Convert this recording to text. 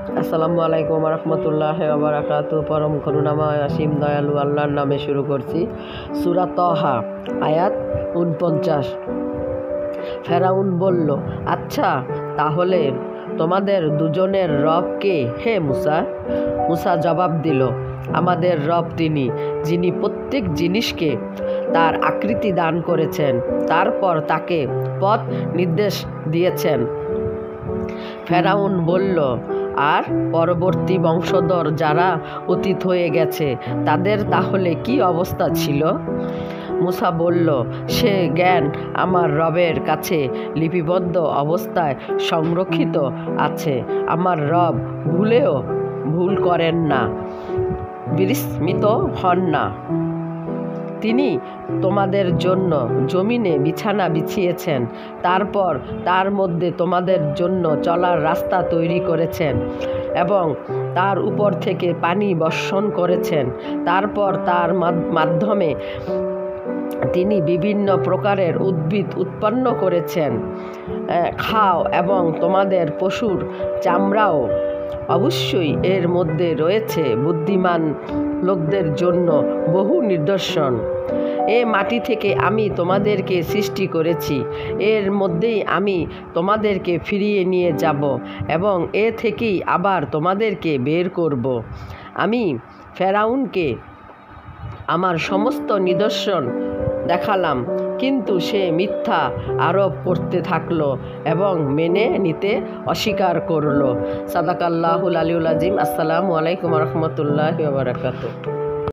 আসসালামু আলাইকুম রহমতুল্লাহ বারাকাতু। পরম করুণাময় অসীম দয়ালু আল্লাহর নামে শুরু করছি। সূরা তাহা, আয়াত ৪৯। ফেরাউন বলল, আচ্ছা তাহলে তোমাদের দুজনের রব কে হে মুসা? মুসা জবাব দিল, আমাদের রব তিনি, যিনি প্রত্যেক জিনিসকে তার আকৃতি দান করেছেন, তারপর তাকে পথ নির্দেশ দিয়েছেন। ফেরাউন বলল, আর পরবর্তী বংশধর যারা অতীত হয়ে গেছে তাদের তাহলে কি অবস্থা ছিল? মুসা বলল, সে জ্ঞান আমার রবের কাছে লিপিবদ্ধ অবস্থায় সংরক্ষিত আছে। আমার রব ভুলেও ভুল করেন না, বিস্মিত হন না। তিনি তোমাদের জন্য জমিনে বিছানা বিছিয়েছেন, তারপর তার মধ্যে তোমাদের জন্য চলার রাস্তা তৈরি করেছেন এবং তার উপর থেকে পানি বর্ষণ করেছেন। তারপর তার মাধ্যমে তিনি বিভিন্ন প্রকারের উদ্ভিদ উৎপন্ন করেছেন। খাও এবং তোমাদের পশুর চামড়াও। অবশ্যই এর মধ্যে রয়েছে বুদ্ধিমান লোকদের জন্য বহু নিদর্শন। এ মাটি থেকে আমি তোমাদেরকে সৃষ্টি করেছি, এর মধ্যেই আমি তোমাদেরকে ফিরিয়ে নিয়ে যাব এবং এ থেকেই আবার তোমাদেরকে বের করব। আমি ফেরাউনকে আমার সমস্ত নিদর্শন দেখালাম, কিন্তু সে মিথ্যা আরোপ করতে থাকলো এবং মেনে নিতে অস্বীকার করলো। সাদাকাল্লাহুল আলিউল আজিম। আসসালামু আলাইকুম রহমতুল্লাহি ওয়া বারাকাতুহু।